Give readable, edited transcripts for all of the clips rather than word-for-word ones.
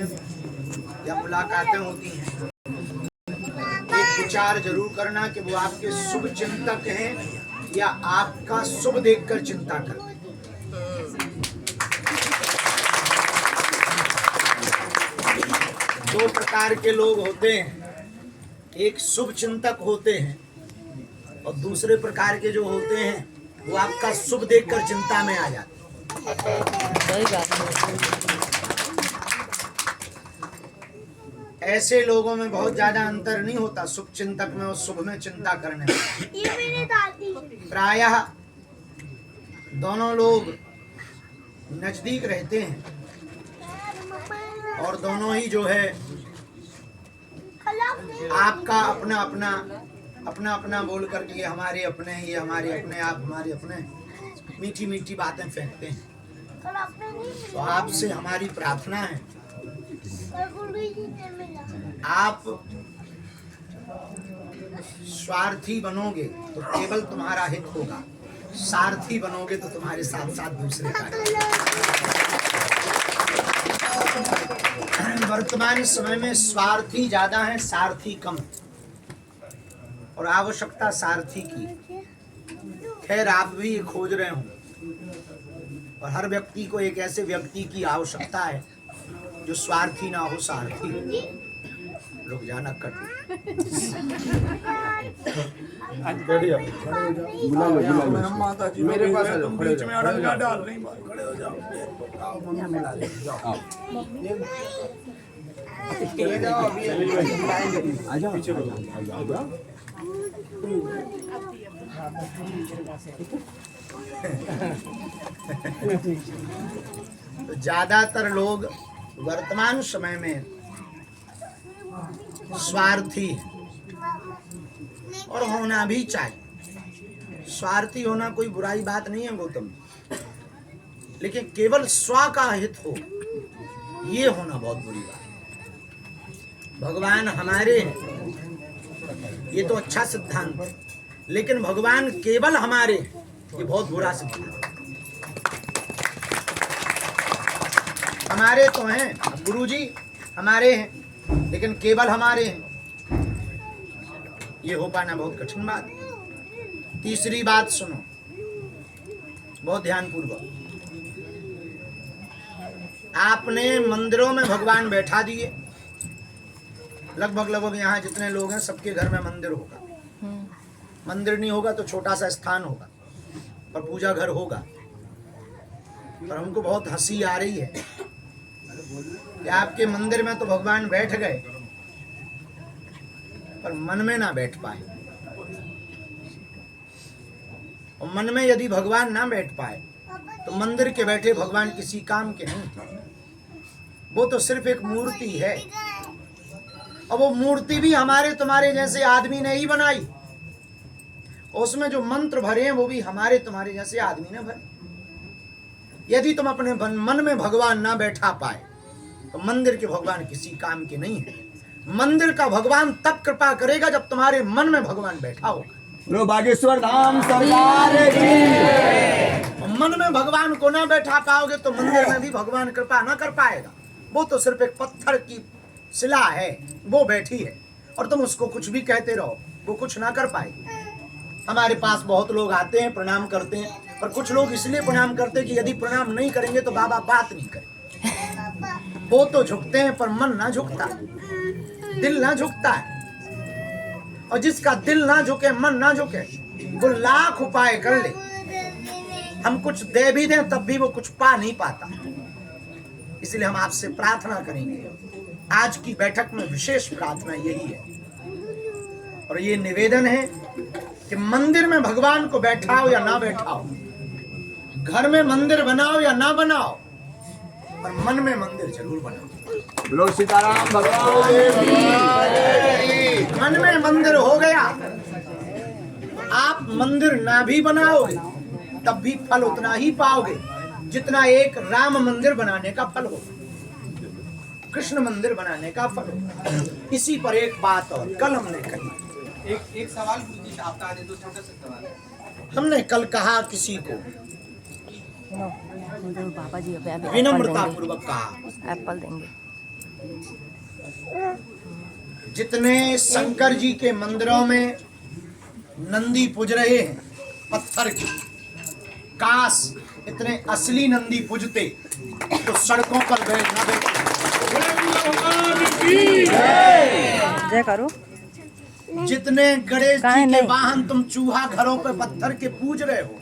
हैं या मुलाकातें होती हैं, एक विचार जरूर करना कि वो आपके शुभ चिंतक हैं या आपका शुभ देखकर चिंता करते हैं। दो प्रकार के लोग होते हैं, एक शुभ चिंतक होते हैं और दूसरे प्रकार के जो होते हैं वो आपका शुभ देखकर चिंता में आ जाते हैं। सही बात है। ऐसे लोगों में बहुत ज्यादा अंतर नहीं होता शुभ चिंतक में और शुभ में चिंता करने में। प्रायः दोनों लोग नजदीक रहते हैं और दोनों ही जो है आपका अपना अपना बोल करके ये हमारे अपने, ये हमारे अपने, आप हमारे अपने, मीठी मीठी बातें फेंकते हैं। तो आपसे हमारी प्रार्थना है, आप स्वार्थी बनोगे तो केवल तुम्हारा हित होगा, सारथी बनोगे तो तुम्हारे साथ साथ दूसरे का। वर्तमान समय में स्वार्थी ज्यादा है, सारथी कम, और आवश्यकता सारथी की। खैर आप भी खोज रहे हो, और हर व्यक्ति को एक ऐसे व्यक्ति की आवश्यकता है जो स्वार्थी ना हो, सारथी। लोग जाना कट मेरे पास तुम बीच में अड़ंगा डाल रही, खड़े हो जाओ, तो ज्यादातर लोग वर्तमान समय में स्वार्थी और होना भी चाहिए। स्वार्थी होना कोई बुराई बात नहीं है गौतम, लेकिन केवल स्व का हित हो ये होना बहुत बुरी बात है। भगवान हमारे हैं ये तो अच्छा सिद्धांत है, लेकिन भगवान केवल हमारे ये बहुत बुरा सिद्धांत है। हमारे तो हैं, गुरुजी हमारे हैं, लेकिन केवल हमारे हैं, ये हो पाना बहुत कठिन बात है। तीसरी बात सुनो बहुत ध्यान पूर्वक, आपने मंदिरों में भगवान बैठा दिए, लगभग यहाँ जितने लोग हैं सबके घर में मंदिर होगा। मंदिर नहीं होगा तो छोटा सा स्थान होगा, पर पूजा घर होगा। पर हमको बहुत हंसी आ रही है कि आपके मंदिर में तो भगवान बैठ गए पर मन में ना बैठ पाए। और मन में यदि भगवान ना बैठ पाए तो मंदिर के बैठे भगवान किसी काम के नहीं, वो तो सिर्फ एक मूर्ति है। और वो मूर्ति भी हमारे तुम्हारे जैसे आदमी ने ही बनाई, उसमें जो मंत्र भरे हैं वो भी हमारे तुम्हारे जैसे आदमी ने भरे। यदि तुम अपने मन में भगवान ना बैठा पाए तो मंदिर के भगवान किसी काम के नहीं है। मंदिर का भगवान तब कृपा करेगा जब तुम्हारे मन में भगवान बैठा होगा। बागेश्वर धाम सरकार की। मन में भगवान को ना बैठा पाओगे तो मंदिर में भी भगवान कृपा ना कर पाएगा। वो तो सिर्फ एक पत्थर की शिला है, वो बैठी है, और तुम उसको कुछ भी कहते रहो, वो कुछ ना कर पाएगी। हमारे पास बहुत लोग आते हैं, प्रणाम करते हैं, पर कुछ लोग इसलिए प्रणाम करते हैं कि यदि प्रणाम नहीं करेंगे तो बाबा बात नहीं करें। वो तो झुकते हैं पर मन ना झुकता, दिल ना झुकता है। और जिसका दिल ना झुके, मन ना झुके, वो लाख उपाय कर ले, हम कुछ दे भी दें तब भी वो कुछ पा नहीं पाता। इसलिए हम आपसे प्रार्थना करेंगे, आज की बैठक में विशेष प्रार्थना यही है और ये निवेदन है कि मंदिर में भगवान को बैठाओ या ना बैठाओ, घर में मंदिर बनाओ या ना बनाओ, पर मन में मंदिर जरूर बनाओ। बोलो सीताराम भगवान। मन में मंदिर हो गया, आप मंदिर ना भी बनाओगे तब भी फल उतना ही पाओगे जितना एक राम मंदिर बनाने का फल होगा, कृष्ण मंदिर बनाने का फल होगा। इसी पर एक बात और कल हमने कही, एक सवाल पूछिए, आपका आने दो छोटा सा सवाल। हमने कल कहा किसी को बाबा जी विनम्रता पूर्वक कहा, एप्पल देंगे। जितने शंकर जी के मंदिरों में नंदी पूज रहे हैं पत्थर के, काश इतने असली नंदी पूजते तो सड़कों पर बैठ न बैठते। जय करो। जितने गणेश जी के वाहन तुम चूहा घरों पे पत्थर के पूज रहे हो,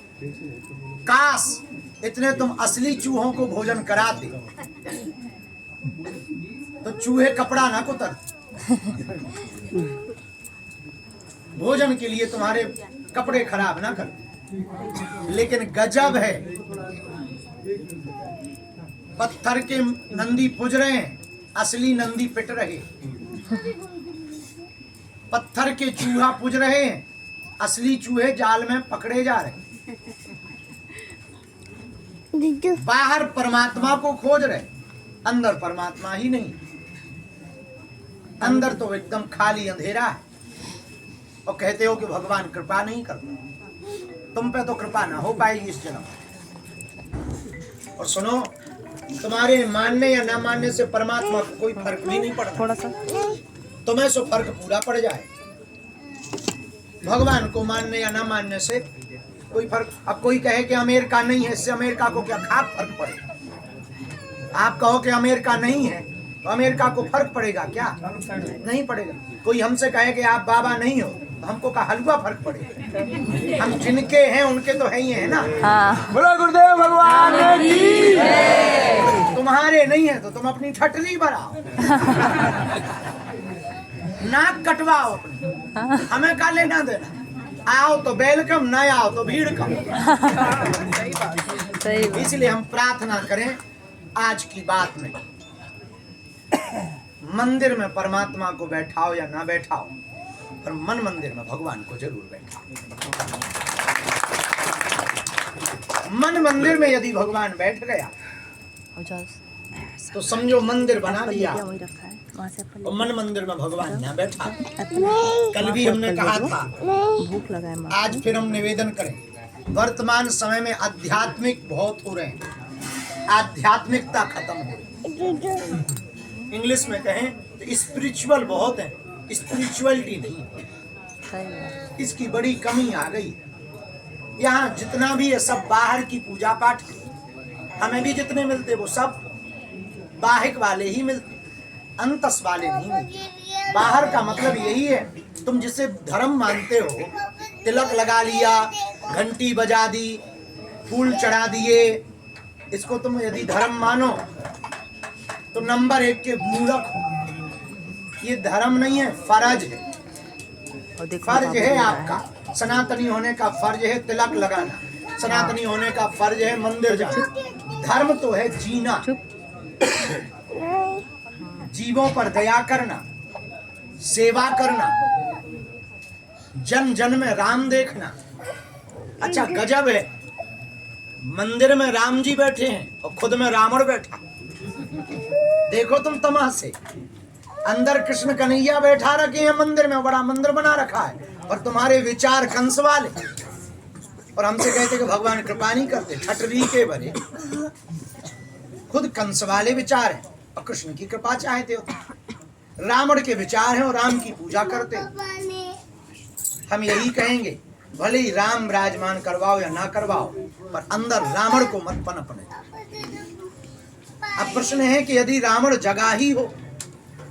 काश इतने तुम असली चूहों को भोजन कराते तो चूहे कपड़ा ना कुतर। भोजन के लिए तुम्हारे कपड़े खराब ना कर। लेकिन गजब है, पत्थर के नंदी पूज रहे हैं, असली नंदी पिट रहे। पत्थर के चूहा पूज रहे हैं, असली चूहे जाल में पकड़े जा रहे। बाहर परमात्मा को खोज रहे, अंदर परमात्मा ही नहीं। अंदर तो एकदम खाली अंधेरा है और कहते हो कि भगवान कृपा नहीं करता। तुम पे तो कृपा ना हो पाएगी इस जन्म। और सुनो, तुम्हारे मानने या ना मानने से परमात्मा को कोई फर्क भी नहीं पड़ता। थोड़ा सा तुम्हें सो फर्क पूरा पड़ जाए। भगवान को मानने या ना मानने से कोई फर्क। अब कोई कहे कि अमेरिका नहीं है, इससे अमेरिका को क्या खास फर्क पड़ेगा? आप कहो कि अमेरिका नहीं है तो अमेरिका को फर्क पड़ेगा क्या? नहीं पड़ेगा। कोई हमसे कहे कि आप बाबा नहीं हो तो हमको का हलवा फर्क पड़ेगा? हम जिनके हैं उनके तो है ही है ना। हाँ। बोलो गुरुदेव भगवान की। तुम्हारे नहीं है तो तुम अपनी ठटली बढ़ाओ, नाक कटवाओ अपनी, हमें का लेना देना। आओ तो वेलकम, ना आओ तो भीड़ कम। सही बात। इसलिए हम प्रार्थना करें आज की बात में, मंदिर में परमात्मा को बैठाओ या ना बैठाओ, पर मन मंदिर में भगवान को जरूर बैठाओ। मन मंदिर में यदि भगवान बैठ गया तो समझो मंदिर बना लिया। वही रखा है वहाँ से और मन मंदिर में भगवान यहाँ बैठा। कल भी हमने कहा था, भूख लगा है। आज फिर हम निवेदन करें। वर्तमान समय में आध्यात्मिक बहुत हो रहे हैं, आध्यात्मिकता खत्म हो रही। इंग्लिश में कहें तो स्पिरिचुअल बहुत है, स्पिरिचुअलिटी नहीं। सही बात। इसकी बड़ी कमी आ गई। यहाँ जितना भी है सब बाहर की पूजा पाठ। हमें भी जितने मिलते वो सब बाहिक वाले ही मिलते, अंतस वाले नहीं मिलते। बाहर का मतलब यही है, तुम जिसे धर्म मानते हो, तिलक लगा लिया, घंटी बजा दी, फूल चढ़ा दिए, इसको तुम यदि धर्म मानो तो नंबर 1 के मूर्ख हो। ये धर्म नहीं है, फर्ज है। फर्ज है आपका, सनातनी होने का फर्ज है तिलक लगाना, सनातनी होने का फर्ज है मंदिर जाना। धर्म तो है जीना, जीवों पर दया करना, सेवा करना, जन जन में राम देखना। अच्छा गजब है, मंदिर में राम जी बैठे हैं और खुद में रावण बैठा। देखो तुम तमाशे, अंदर कृष्ण कन्हैया बैठा रखे हैं मंदिर में, बड़ा मंदिर बना रखा है, और तुम्हारे विचार कंस वाले। और हमसे कहते कि भगवान कृपा नहीं करते, ठटरी के भरे। खुद कंस वाले विचार हैं और कृष्ण की कृपा चाहते हो। रावण के विचार हैं और राम की पूजा करते हो। हम यही कहेंगे, भले ही राम विराजमान करवाओ या ना करवाओ, पर अंदर रावण को मत पनपने। अब प्रश्न है कि यदि रावण जगा ही हो,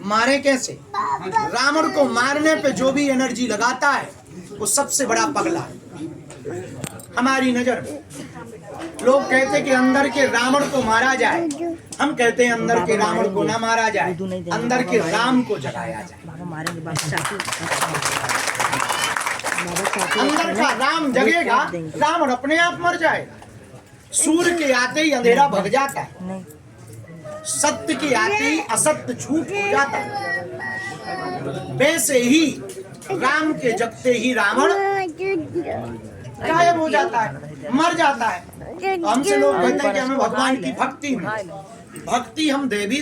मारे कैसे? रावण को मारने पे जो भी एनर्जी लगाता है वो सबसे बड़ा पगला है हमारी नजर में। लोग कहते कि अंदर के रावण को मारा जाए, हम कहते हैं अंदर के रावण को ना मारा जाए, अंदर के राम को जगाया जाए। अंदर का राम जगेगा, रावण अपने आप मर जाएगा। सूर्य के आते ही अंधेरा भग जाता है, सत्य के आते ही असत्य झूठ हो जाता है। वैसे ही राम के जगते ही रावण गायब हो जाता है, मर जाता है। हमसे लोग कहते हैं कि हमें भगवान की भक्ति में, भक्ति हम देवी